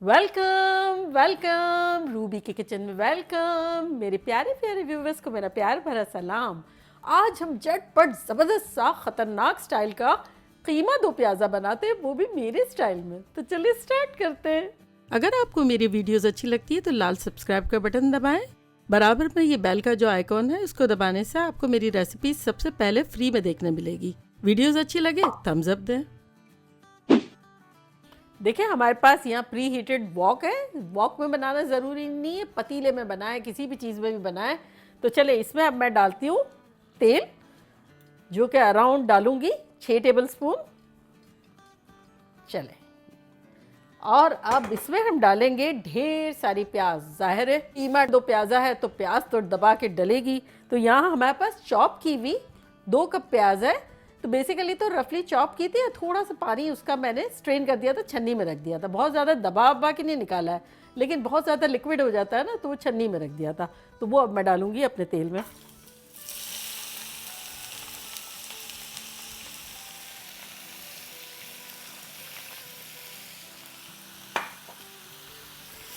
Welcome welcome Ruby के kitchen में welcome. मेरे प्यारे प्यारे व्यूवर्स को मेरा प्यार भरा सलाम। आज हम झटपट ज़बरदस्त सा ख़तरनाक स्टाइल का कीमा दो प्याज़ा बनाते हैं, वो भी मेरे स्टाइल में। तो चलिए स्टार्ट करते हैं। अगर आपको मेरी वीडियोस अच्छी लगती है तो लाल सब्सक्राइब का बटन दबाएं। बराबर में ये बेल का जो आइकॉन है इसको दबाने से आपको मेरी रेसिपी सबसे पहले फ्री में देखने मिलेगी। वीडियोस अच्छी लगे थम्स अप दें। देखिए हमारे पास यहाँ प्री हीटेड वॉक है। वॉक में बनाना ज़रूरी नहीं है, पतीले में बनाए, किसी भी चीज़ में भी बनाए। तो चले इसमें अब मैं डालती हूँ तेल, जो कि अराउंड डालूंगी 6 टेबल स्पून। चले, और अब इसमें हम डालेंगे ढेर सारी प्याज। जाहिर है कीमा दो प्याज़ा है तो प्याज तो दबा के डलेगी। तो यहाँ हमारे पास चॉप की हुई 2 कप प्याज है। तो बेसिकली तो रफली चॉप की थी, थोड़ा सा पानी उसका मैंने स्ट्रेन कर दिया था, छन्नी में रख दिया था। बहुत ज़्यादा दबा वबा के नहीं निकाला है, लेकिन बहुत ज़्यादा लिक्विड हो जाता है ना, तो वो छन्नी में रख दिया था। तो वो अब मैं डालूंगी अपने तेल में।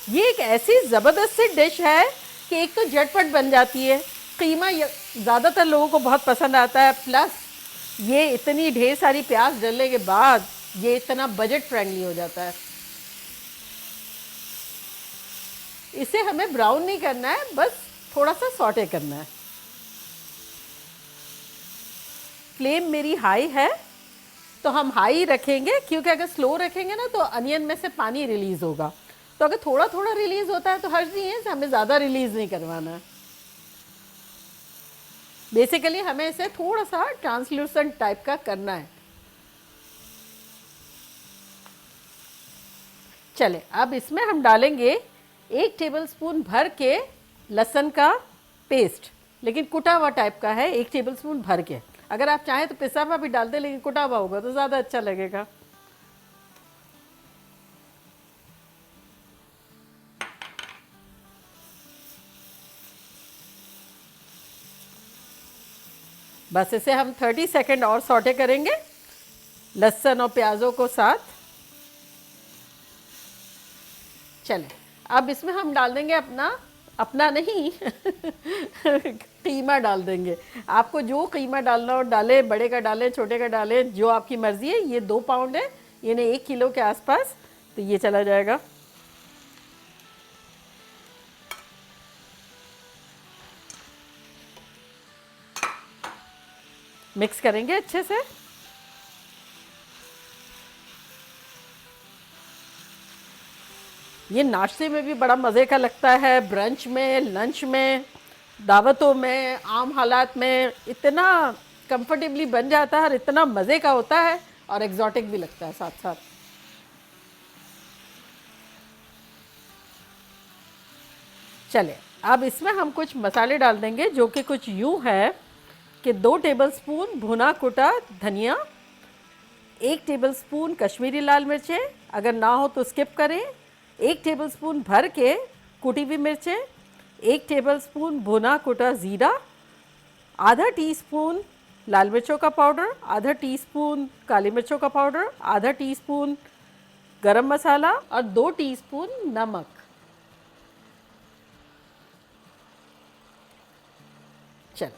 ये एक ऐसी ज़बरदस्त सी डिश है कि एक तो झटपट बन जाती है, कीमा ज़्यादातर लोगों को बहुत पसंद आता है, प्लस ये इतनी ढेर सारी प्याज डालने के बाद ये इतना बजट फ्रेंडली हो जाता है। इसे हमें ब्राउन नहीं करना है, बस थोड़ा सा सॉटे करना है। फ्लेम मेरी हाई है तो हम हाई रखेंगे, क्योंकि अगर स्लो रखेंगे ना तो अनियन में से पानी रिलीज़ होगा। तो अगर थोड़ा थोड़ा रिलीज़ होता है तो हर्ज नहीं है, हमें ज़्यादा रिलीज़ नहीं करवाना है। बेसिकली हमें इसे थोड़ा सा ट्रांसल्यूसेंट टाइप का करना है। चले, अब इसमें हम डालेंगे 1 टेबलस्पून भर के लहसुन का पेस्ट, लेकिन कुटा हुआ टाइप का है, 1 टेबलस्पून भर के। अगर आप चाहें तो पिसा हुआ भी डाल दें, लेकिन कुटा हुआ होगा तो ज़्यादा अच्छा लगेगा। बस इसे हम 30 सेकंड और सॉटे करेंगे लहसुन और प्याज़ों को साथ। चलें, अब इसमें हम डाल देंगे अपना नहीं कीमा डाल देंगे। आपको जो कीमा डालना हो डालें, बड़े का डालें, छोटे का डालें, जो आपकी मर्ज़ी है। ये 2 पाउंड है, यानी 1 किलो के आसपास, तो ये चला जाएगा। मिक्स करेंगे अच्छे से। ये नाश्ते में भी बड़ा मज़े का लगता है, ब्रंच में, लंच में, दावतों में, आम हालात में इतना कंफर्टेबली बन जाता है और इतना मज़े का होता है, और एग्जॉटिक भी लगता है साथ साथ। चले, अब इसमें हम कुछ मसाले डाल देंगे, जो कि कुछ यूँ है कि 2 टेबलस्पून भुना कुटा धनिया, 1 टेबलस्पून कश्मीरी लाल मिर्चें, अगर ना हो तो स्किप करें, 1 टेबलस्पून भर के कुटी हुई मिर्चें, 1 टेबलस्पून भुना कुटा ज़ीरा, आधा टीस्पून लाल मिर्चों का पाउडर, आधा टीस्पून काली मिर्चों का पाउडर, आधा टीस्पून गरम मसाला और 2 टीस्पून नमक। चल,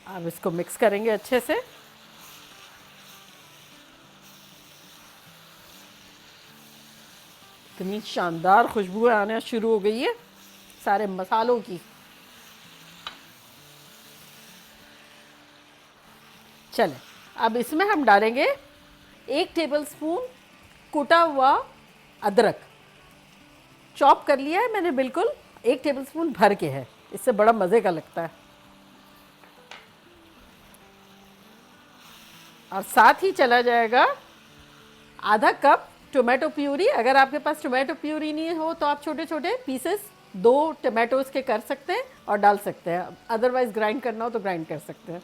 अब इसको मिक्स करेंगे अच्छे से। इतनी शानदार खुशबू आना शुरू हो गई है सारे मसालों की। चलें, अब इसमें हम डालेंगे 1 टेबलस्पून कुटा हुआ अदरक। चॉप कर लिया है मैंने, बिल्कुल 1 टेबलस्पून भर के है, इससे बड़ा मज़े का लगता है। और साथ ही चला जाएगा आधा कप टोमेटो प्यूरी। अगर आपके पास टोमेटो प्यूरी नहीं हो तो आप छोटे छोटे पीसेस 2 टोमेटोज़ के कर सकते हैं और डाल सकते हैं, अदरवाइज़ ग्राइंड करना हो तो ग्राइंड कर सकते हैं।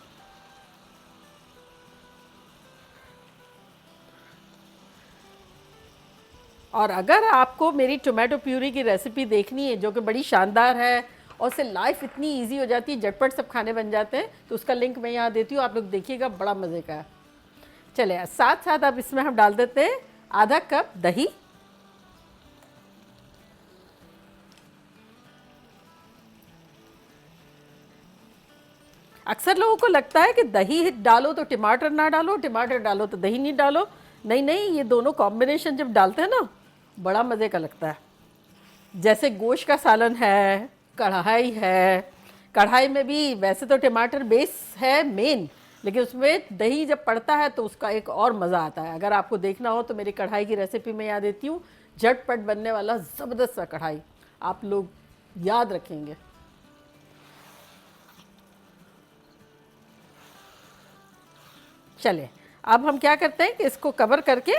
और अगर आपको मेरी टोमेटो प्यूरी की रेसिपी देखनी है, जो कि बड़ी शानदार है और उससे लाइफ इतनी इजी हो जाती है, झटपट सब खाने बन जाते हैं, तो उसका लिंक मैं यहाँ देती हूँ, आप लोग देखिएगा, बड़ा मज़े का है। चले, साथ साथ अब इसमें हम डाल देते हैं आधा कप दही, अक्सर लोगों को लगता है कि दही डालो तो टमाटर ना डालो, टमाटर डालो तो दही नहीं डालो। नहीं नहीं, ये दोनों कॉम्बिनेशन जब डालते हैं ना, बड़ा मज़े का लगता है। जैसे गोश्त का सालन है, कढ़ाई है, कढ़ाई में भी वैसे तो टमाटर बेस है मेन, लेकिन उसमें दही जब पड़ता है तो उसका एक और मज़ा आता है। अगर आपको देखना हो तो मेरी कढ़ाई की रेसिपी मैं याद देती हूँ, झटपट बनने वाला ज़बरदस्त सा कढ़ाई, आप लोग याद रखेंगे। चले, अब हम क्या करते हैं कि इसको कवर करके,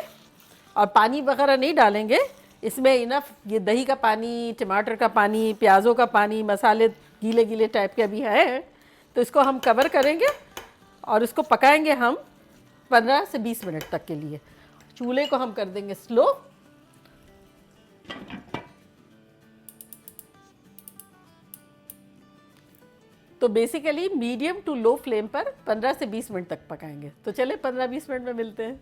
और पानी वगैरह नहीं डालेंगे इसमें, इनफ ये दही का पानी, टमाटर का पानी, प्याज़ों का पानी, मसाले गीले गीले टाइप के अभी हैं, तो इसको हम कवर करेंगे और इसको पकाएंगे हम 15 से 20 मिनट तक के लिए। चूल्हे को हम कर देंगे स्लो, तो basically medium to low flame पर 15 से 20 मिनट तक पकाएंगे। तो चले 15-20 मिनट में मिलते हैं।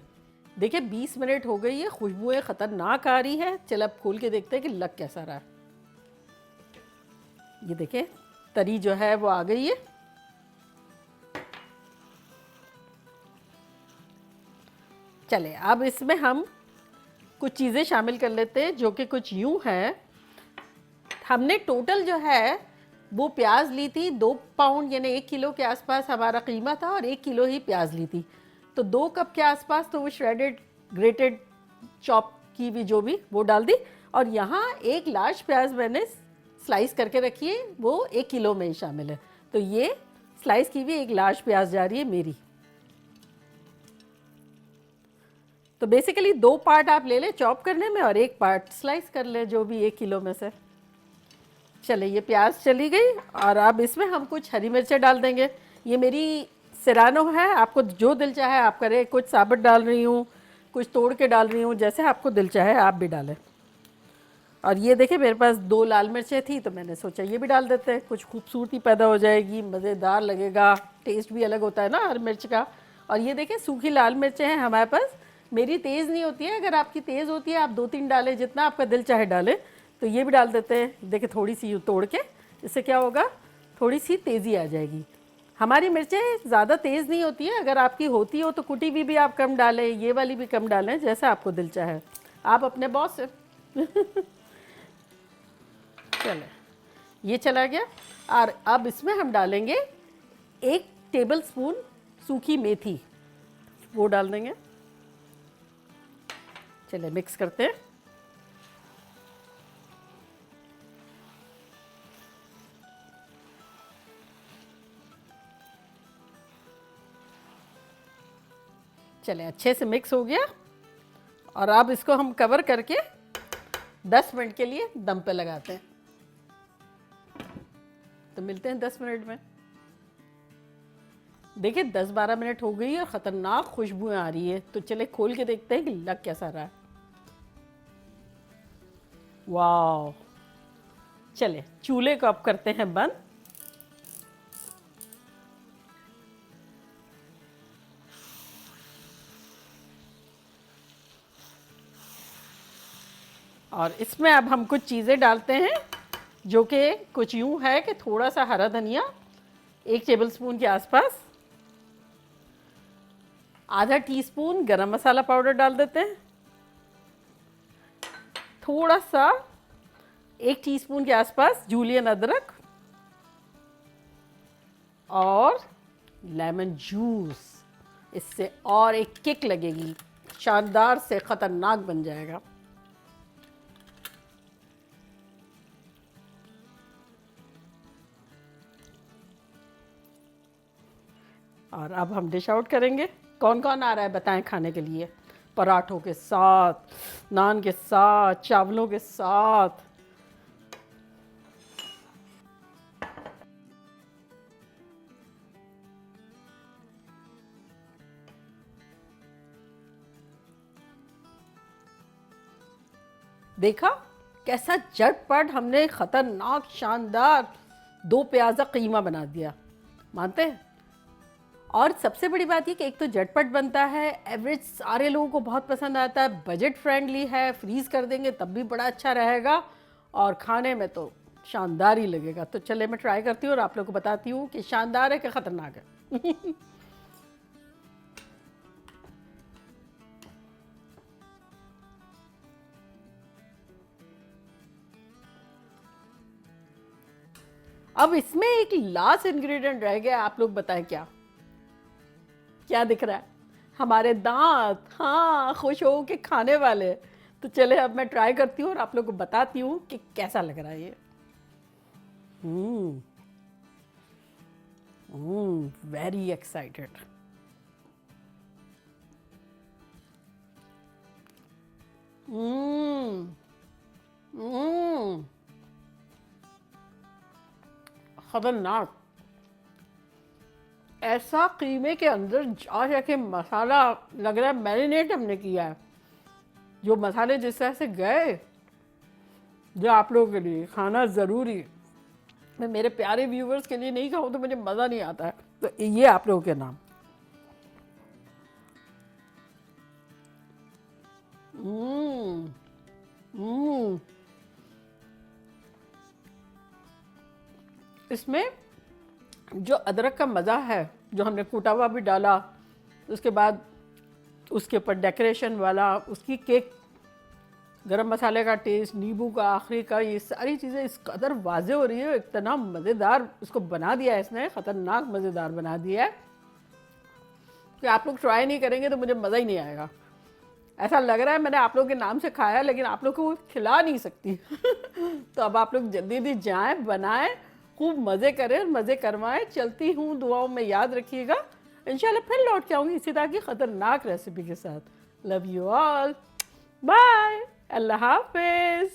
देखिए 20 मिनट हो गई है, खुशबुएं खतरनाक आ रही है। चल अब खोल के देखते हैं कि लग कैसा रहा है। ये देखिए तरी जो है वो आ गई है। चले अब इसमें हम कुछ चीज़ें शामिल कर लेते हैं, जो कि कुछ यूँ है। हमने टोटल जो है वो प्याज ली थी 2 पाउंड, यानी 1 किलो के आसपास हमारा कीमा था, और 1 किलो ही प्याज ली थी, तो 2 कप के आसपास तो वो श्रेडेड ग्रेटेड चॉप की भी जो भी वो डाल दी। और यहाँ एक लार्ज प्याज मैंने स्लाइस करके रखी है, वो 1 किलो में ही शामिल है, तो ये स्लाइस की भी एक लार्ज प्याज जा रही है मेरी। तो बेसिकली 2 पार्ट आप ले लें चॉप करने में और 1 पार्ट स्लाइस कर ले, जो भी 1 किलो में से। चले ये प्याज चली गई, और अब इसमें हम कुछ हरी मिर्चें डाल देंगे। ये मेरी सेरानो है, आपको जो दिल चाहे आप करें, कुछ साबुत डाल रही हूँ, कुछ तोड़ के डाल रही हूँ, जैसे आपको दिल चाहे आप भी डालें। और ये देखिए मेरे पास 2 लाल मिर्चें थी, तो मैंने सोचा ये भी डाल देते हैं, कुछ खूबसूरती पैदा हो जाएगी, मज़ेदार लगेगा, टेस्ट भी अलग होता है ना हर मिर्च का। और ये देखिए सूखी लाल मिर्चें हैं हमारे पास, मेरी तेज़ नहीं होती है, अगर आपकी तेज़ होती है आप 2-3 डालें, जितना आपका दिल चाहे डालें। तो ये भी डाल देते हैं, देखिए थोड़ी सी तोड़ के, इससे क्या होगा, थोड़ी सी तेज़ी आ जाएगी। हमारी मिर्चें ज़्यादा तेज़ नहीं होती है, अगर आपकी होती हो तो कुटी भी आप कम डालें, ये वाली भी कम डालें, जैसा आपको दिल चाहे, आप अपने बॉस से। चले ये चला गया, और अब इसमें हम डालेंगे 1 टेबल स्पून सूखी मेथी, वो डाल देंगे। चले मिक्स करते हैं। चले अच्छे से मिक्स हो गया, और अब इसको हम कवर करके 10 मिनट के लिए दम पे लगाते हैं। तो मिलते हैं 10 मिनट में। देखिए 10-12 मिनट हो गई और ख़तरनाक खुशबुएं आ रही है, तो चले खोल के देखते हैं कि लग कैसा रहा है। वाह, चले चूल्हे को अब करते हैं बंद। और इसमें अब हम कुछ चीज़ें डालते हैं, जो कि कुछ यूँ है कि थोड़ा सा हरा धनिया 1 टेबलस्पून के आसपास, आधा टीस्पून गरम मसाला पाउडर डाल देते हैं, थोड़ा सा 1 टीस्पून के आसपास जूलियन अदरक, और लेमन जूस, इससे और एक किक लगेगी, शानदार से ख़तरनाक बन जाएगा। और अब हम डिश आउट करेंगे। कौन कौन आ रहा है बताएं खाने के लिए, पराठों के साथ, नान के साथ, चावलों के साथ। देखा कैसा झटपट हमने खतरनाक शानदार 2 प्याज़ा कीमा बना दिया, मानते हैं? और सबसे बड़ी बात ये कि एक तो झटपट बनता है, एवरेज सारे लोगों को बहुत पसंद आता है, बजट फ्रेंडली है, फ्रीज़ कर देंगे तब भी बड़ा अच्छा रहेगा और खाने में तो शानदार ही लगेगा। तो चले मैं ट्राई करती हूँ और आप लोग को बताती हूँ कि शानदार है कि ख़तरनाक है। अब इसमें एक लास्ट इंग्रेडिएंट रह गया, आप लोग बताएं क्या क्या दिख रहा है? हमारे दांत, हाँ, खुश हो के खाने वाले। तो चले अब मैं ट्राई करती हूँ और आप लोग को बताती हूँ कि कैसा लग रहा है ये। Very excited. खतरनाक। ऐसा कीमे के अंदर जा जाके मसाला लग रहा है मैरिनेट हमने किया है, जो मसाले जिस तरह से गए, जो आप लोगों के लिए खाना ज़रूरी। मैं मेरे प्यारे व्यूवर्स के लिए नहीं खाऊं तो मुझे मज़ा नहीं आता है, तो ये आप लोगों के नाम। इसमें जो अदरक का मज़ा है, जो हमने कूटा हुआ भी डाला, उसके बाद उसके ऊपर डेकोरेशन वाला, उसकी केक, गरम मसाले का टेस्ट, नींबू का आखिरी का, ये सारी चीज़ें इस कदर वाजे हो रही है, इतना मज़ेदार इसको बना दिया है इसने, ख़तरनाक मज़ेदार बना दिया है कि आप लोग ट्राई नहीं करेंगे तो मुझे मज़ा ही नहीं आएगा। ऐसा लग रहा है मैंने आप लोगों के नाम से खाया, लेकिन आप लोग को खिला नहीं सकती। तो अब आप लोग जल्दी जल्दी जाएं, बनाएं, खूब मज़े करें, मज़े करवाएं। चलती हूँ, दुआओं में याद रखिएगा। इंशाल्लाह फिर लौट के आऊँगी इसी तरह की ख़तरनाक रेसिपी के साथ। लव यू ऑल, बाय, अल्लाह हाफिज़।